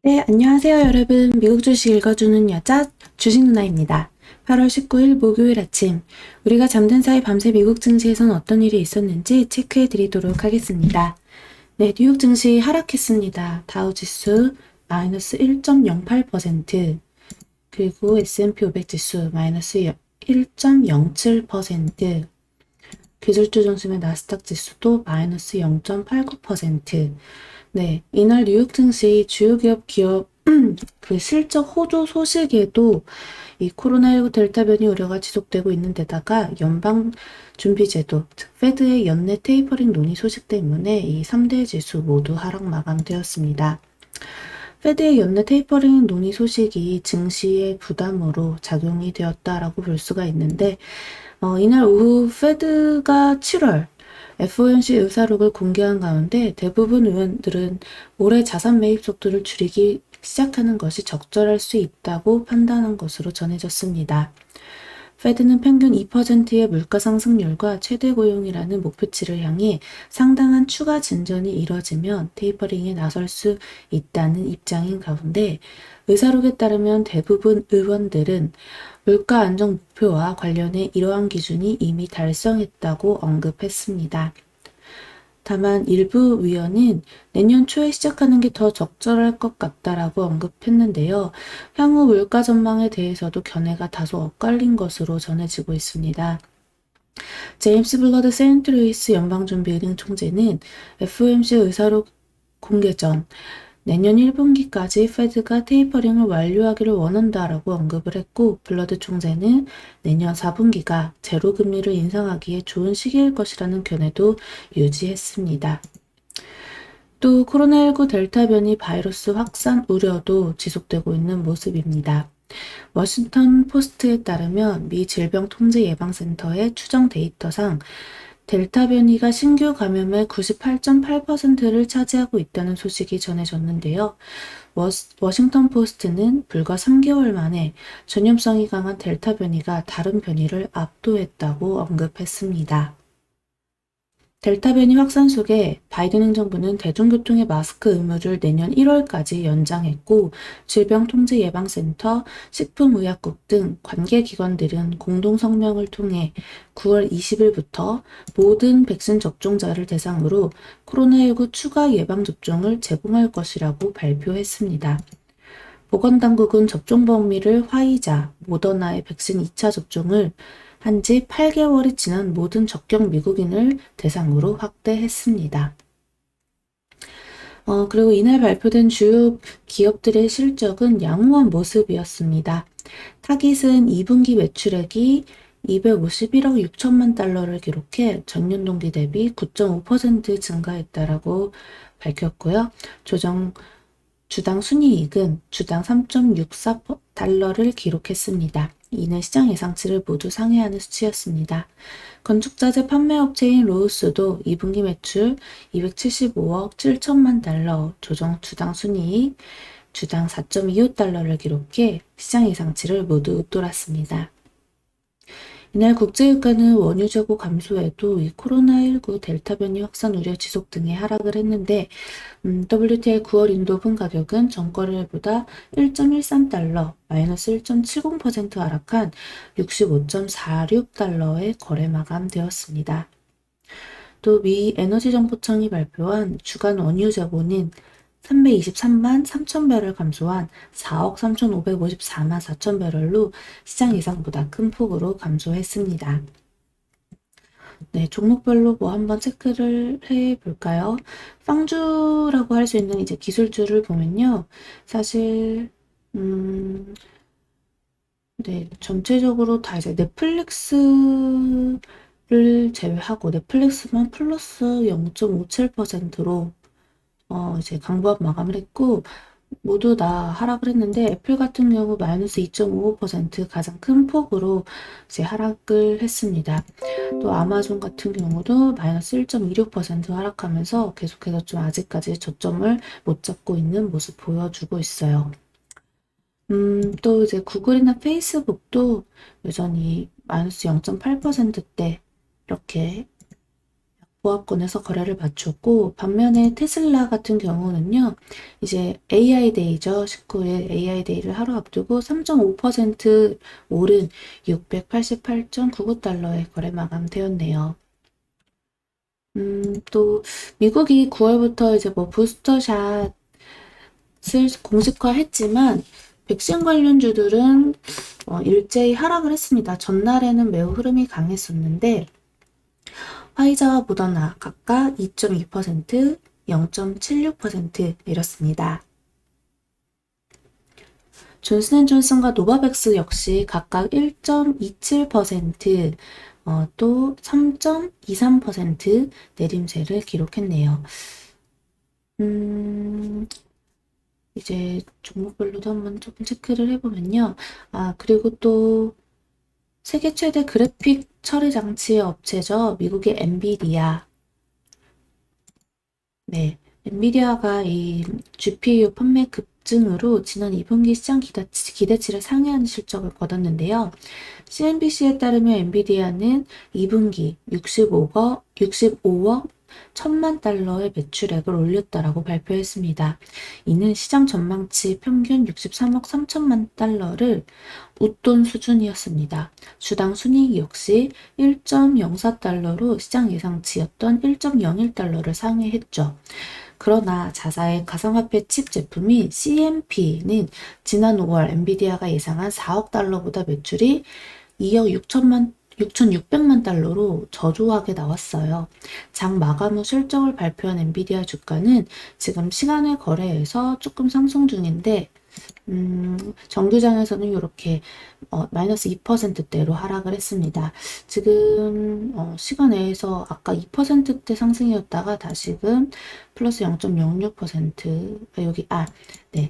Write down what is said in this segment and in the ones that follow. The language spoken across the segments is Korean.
네, 안녕하세요, 여러분. 미국 주식 읽어주는 여자 주식 누나입니다. 8월 19일 목요일 아침, 우리가 잠든 사이 밤새 미국 증시에선 어떤 일이 있었는지 체크해 드리도록 하겠습니다. 네, 뉴욕 증시 하락했습니다. 다우 지수 마이너스 1.08%, 그리고 S&P 500 지수 마이너스 1.07%, 기술주 중심의 나스닥 지수도 마이너스 0.89%. 네, 이날 뉴욕 증시 주요 기업 그 실적 호조 소식에도 이 코로나19 델타 변이 우려가 지속되고 있는 데다가 연방준비제도, 즉 페드의 연내 테이퍼링 논의 소식 때문에 이 3대 지수 모두 하락 마감되었습니다. 페드의 연내 테이퍼링 논의 소식이 증시의 부담으로 작용이 되었다라고 볼 수가 있는데 이날 오후 페드가 7월 FOMC 의사록을 공개한 가운데 대부분 의원들은 올해 자산 매입 속도를 줄이기 시작하는 것이 적절할 수 있다고 판단한 것으로 전해졌습니다. 페드는 평균 2%의 물가 상승률과 최대 고용이라는 목표치를 향해 상당한 추가 진전이 이뤄지면 테이퍼링에 나설 수 있다는 입장인 가운데 의사록에 따르면 대부분 의원들은 물가 안정 목표와 관련해 이러한 기준이 이미 달성했다고 언급했습니다. 다만 일부 위원은 내년 초에 시작하는 게 더 적절할 것 같다라고 언급했는데요. 향후 물가 전망에 대해서도 견해가 다소 엇갈린 것으로 전해지고 있습니다. 제임스 블러드 세인트루이스 연방준비은행 총재는 FOMC 의사록 공개 전 내년 1분기까지 페드가 테이퍼링을 완료하기를 원한다라고 언급을 했고, 블러드 총재는 내년 4분기가 제로 금리를 인상하기에 좋은 시기일 것이라는 견해도 유지했습니다. 또 코로나19 델타 변이 바이러스 확산 우려도 지속되고 있는 모습입니다. 워싱턴 포스트에 따르면 미 질병통제예방센터의 추정 데이터상 델타 변이가 신규 감염의 98.8%를 차지하고 있다는 소식이 전해졌는데요. 워싱턴 포스트는 불과 3개월 만에 전염성이 강한 델타 변이가 다른 변이를 압도했다고 언급했습니다. 델타 변이 확산 속에 바이든 행정부는 대중교통의 마스크 의무를 내년 1월까지 연장했고, 질병통제예방센터, 식품의약국 등 관계기관들은 공동성명을 통해 9월 20일부터 모든 백신 접종자를 대상으로 코로나19 추가 예방접종을 제공할 것이라고 발표했습니다. 보건당국은 접종 범위를 화이자, 모더나의 백신 2차 접종을 한 지 8개월이 지난 모든 적격 미국인을 대상으로 확대했습니다. 그리고 이날 발표된 주요 기업들의 실적은 양호한 모습이었습니다. 타깃은 2분기 매출액이 251억 6천만 달러를 기록해 전년 동기 대비 9.5% 증가했다라고 밝혔고요. 주당 순이익은 주당 3.64달러를 기록했습니다. 이는 시장 예상치를 모두 상회하는 수치였습니다. 건축자재 판매업체인 로우스도 2분기 매출 275억 7천만 달러, 주당 순이익 주당 4.25달러를 기록해 시장 예상치를 모두 웃돌았습니다. 이날 국제유가는 원유 재고 감소에도 이 코로나19 델타 변이 확산 우려 지속 등의 하락을 했는데 WTI 9월 인도분 가격은 전거래일보다 1.13달러, 마이너스 1.70% 하락한 65.46달러에 거래 마감되었습니다. 또 미 에너지정보청이 발표한 주간 원유 재고는 323만 3천 배럴 감소한 4억 3,554만 4천 배럴로 시장 예상보다 큰 폭으로 감소했습니다. 네, 종목별로 한번 체크를 해 볼까요? 빵주라고 할 수 있는 이제 기술주를 보면요. 사실, 네, 전체적으로 다 이제 넷플릭스를 제외하고 넷플릭스만 플러스 0.57%로 이제 강보합 마감을 했고, 모두 다 하락을 했는데 애플 같은 경우 마이너스 2.55% 가장 큰 폭으로 이제 하락을 했습니다. 또 아마존 같은 경우도 마이너스 1.26% 하락하면서 계속해서 좀 아직까지 저점을 못 잡고 있는 모습 보여주고 있어요. 또 이제 구글이나 페이스북도 여전히 마이너스 0.8%대 이렇게 보합권에서 거래를 마쳤고, 반면에 테슬라 같은 경우는요, 이제 AI 데이죠. 19일 AI 데이를 하루 앞두고 3.5% 오른 688.99달러에 거래 마감되었네요. 또 미국이 9월부터 이제 뭐 부스터샷을 공식화했지만 백신 관련주들은 일제히 하락을 했습니다. 전날에는 매우 흐름이 강했었는데 화이자와 모더나 각각 2.2%, 0.76% 내렸습니다. 존슨앤존슨과 노바백스 역시 각각 1.27%, 또 3.23% 내림세를 기록했네요. 이제 종목별로도 한번 조금 체크를 해보면요. 그리고 또 세계 최대 그래픽 처리 장치 업체죠. 미국의 엔비디아. 네. 엔비디아가 이 GPU 판매 급증으로 지난 2분기 시장 기대치를 상회하는 실적을 거뒀는데요. CNBC에 따르면 엔비디아는 2분기 65억 1천만 달러의 매출액을 올렸다라고 발표했습니다. 이는 시장 전망치 평균 63억 3천만 달러를 웃돈 수준이었습니다. 주당 순이익 역시 1.04달러로 시장 예상치였던 1.01달러를 상회했죠. 그러나 자사의 가상화폐 칩 제품인 CMP는 지난 5월 엔비디아가 예상한 4억 달러보다 매출이 2억 6,600만 달러로 저조하게 나왔어요. 장 마감 후 실적을 발표한 엔비디아 주가는 지금 시간의 거래에서 조금 상승 중인데 정규장에서는 이렇게 마이너스 2%대로 하락을 했습니다. 지금 시간에서 아까 2%대 상승이었다가 다시금 플러스 0.06% 여기 네.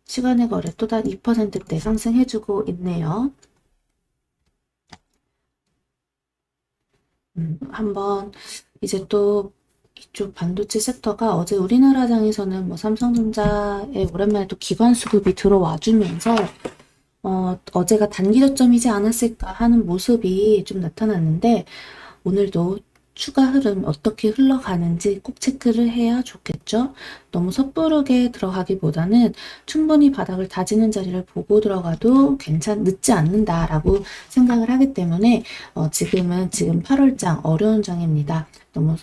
시간의 거래 또다시 2%대 상승해주고 있네요. 한번 이제 또 이쪽 반도체 섹터가 어제 우리나라장에서는 뭐 삼성전자에 오랜만에 또 기관 수급이 들어와 주면서 어제가 단기 저점이지 않았을까 하는 모습이 좀 나타났는데 오늘도 추가 흐름 어떻게 흘러가는지 꼭 체크를 해야 좋겠죠. 너무 섣부르게 들어가기보다는 충분히 바닥을 다지는 자리를 보고 들어가도 늦지 않는다라고 생각을 하기 때문에 지금 8월장 어려운 장입니다. 너무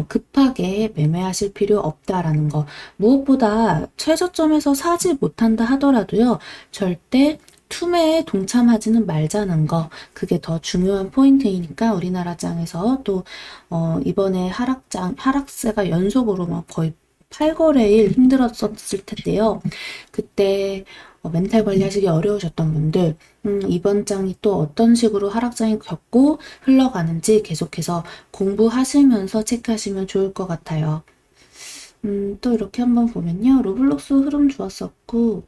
급하게 매매하실 필요 없다라는 거. 무엇보다 최저점에서 사지 못한다 하더라도요. 절대 투매에 동참하지는 말자는 거. 그게 더 중요한 포인트이니까 우리나라 장에서 또 이번에 하락세가 연속으로 막 거의 8거래일 힘들었었을 텐데요. 그때 멘탈 관리하시기 어려우셨던 분들 이번 장이 또 어떤 식으로 하락장이 겪고 흘러가는지 계속해서 공부하시면서 체크하시면 좋을 것 같아요. 또 이렇게 한번 보면요. 로블록스 흐름 좋았었고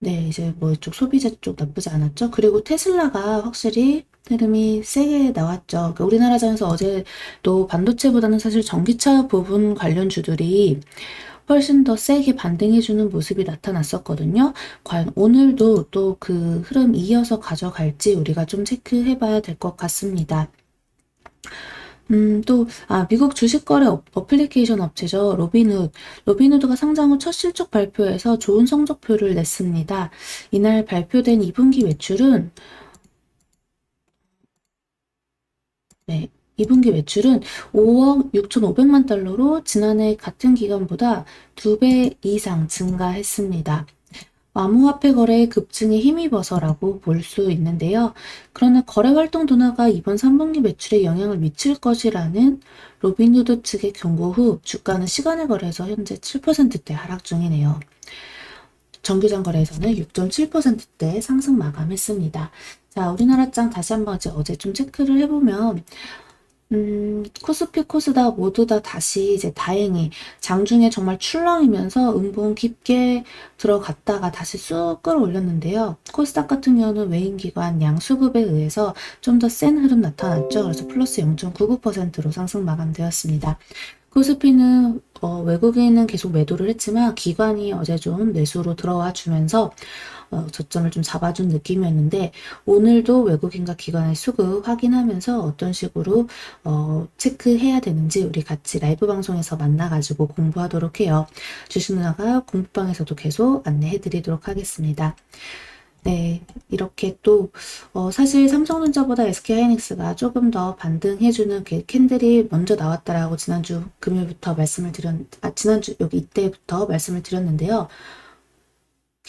네, 이제 뭐 이쪽 소비자 쪽 나쁘지 않았죠. 그리고 테슬라가 확실히 흐름이 세게 나왔죠. 그러니까 우리나라장에서 어제도 반도체보다는 사실 전기차 부분 관련주들이 훨씬 더 세게 반등해주는 모습이 나타났었거든요. 과연 오늘도 또 그 흐름 이어서 가져갈지 우리가 좀 체크해봐야 될 것 같습니다. 미국 주식거래 어플리케이션 업체죠. 로빈훗. 로빈후드가 상장 후 첫 실적 발표에서 좋은 성적표를 냈습니다. 이날 발표된 2분기 매출은, 네, 2분기 매출은 5억 6,500만 달러로 지난해 같은 기간보다 2배 이상 증가했습니다. 암호화폐 거래의 급증에 힘입어서라고 볼 수 있는데요. 그러나 거래 활동 둔화가 이번 3분기 매출에 영향을 미칠 것이라는 로빈후드 측의 경고 후 주가는 시간의 거래에서 현재 7%대 하락 중이네요. 정규장 거래에서는 6.7%대 상승 마감했습니다. 자, 우리나라 장 다시 한번 어제 좀 체크를 해보면 코스피, 코스닥 모두 다 다시 이제 다행히 장중에 정말 출렁이면서 음봉 깊게 들어갔다가 다시 쑥 끌어올렸는데요. 코스닥 같은 경우는 외인기관 양수급에 의해서 좀 더 센 흐름 나타났죠. 그래서 플러스 0.99%로 상승 마감되었습니다. 코스피는 외국인은 계속 매도를 했지만 기관이 어제 좀 매수로 들어와 주면서 저점을 좀 잡아준 느낌이었는데 오늘도 외국인과 기관의 수급 확인하면서 어떤 식으로 체크해야 되는지 우리 같이 라이브 방송에서 만나가지고 공부하도록 해요. 주식 누나가 공부방에서도 계속 안내해 드리도록 하겠습니다. 네, 이렇게 또, 사실 삼성전자보다 SK하이닉스가 조금 더 반등해주는 그 캔들이 먼저 나왔다라고 지난주 금요일부터 지난주 여기 이때부터 말씀을 드렸는데요.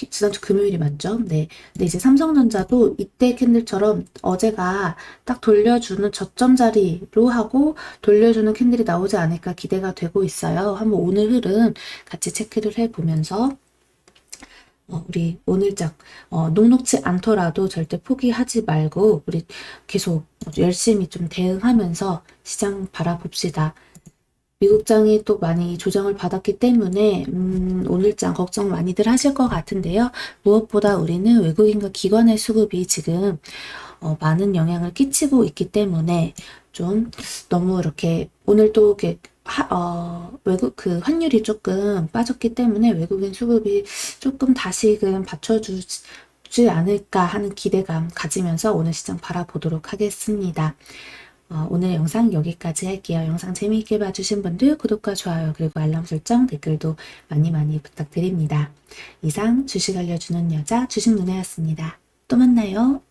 지난주 금요일이 맞죠? 네. 근데 이제 삼성전자도 이때 캔들처럼 어제가 딱 돌려주는 저점 자리로 하고 돌려주는 캔들이 나오지 않을까 기대가 되고 있어요. 한번 오늘 흐름 같이 체크를 해보면서 우리 오늘장 녹록지 않더라도 절대 포기하지 말고 우리 계속 열심히 좀 대응하면서 시장 바라봅시다. 미국장이 또 많이 조정을 받았기 때문에 오늘장 걱정 많이들 하실 것 같은데요. 무엇보다 우리는 외국인과 기관의 수급이 지금 많은 영향을 끼치고 있기 때문에 좀 너무 이렇게 오늘 또 이렇게 외국 그 환율이 조금 빠졌기 때문에 외국인 수급이 조금 다시금 받쳐주지 않을까 하는 기대감 가지면서 오늘 시장 바라보도록 하겠습니다. 오늘 영상 여기까지 할게요. 영상 재미있게 봐주신 분들 구독과 좋아요 그리고 알람 설정 댓글도 많이 많이 부탁드립니다. 이상 주식 알려주는 여자 주식 누나였습니다. 또 만나요.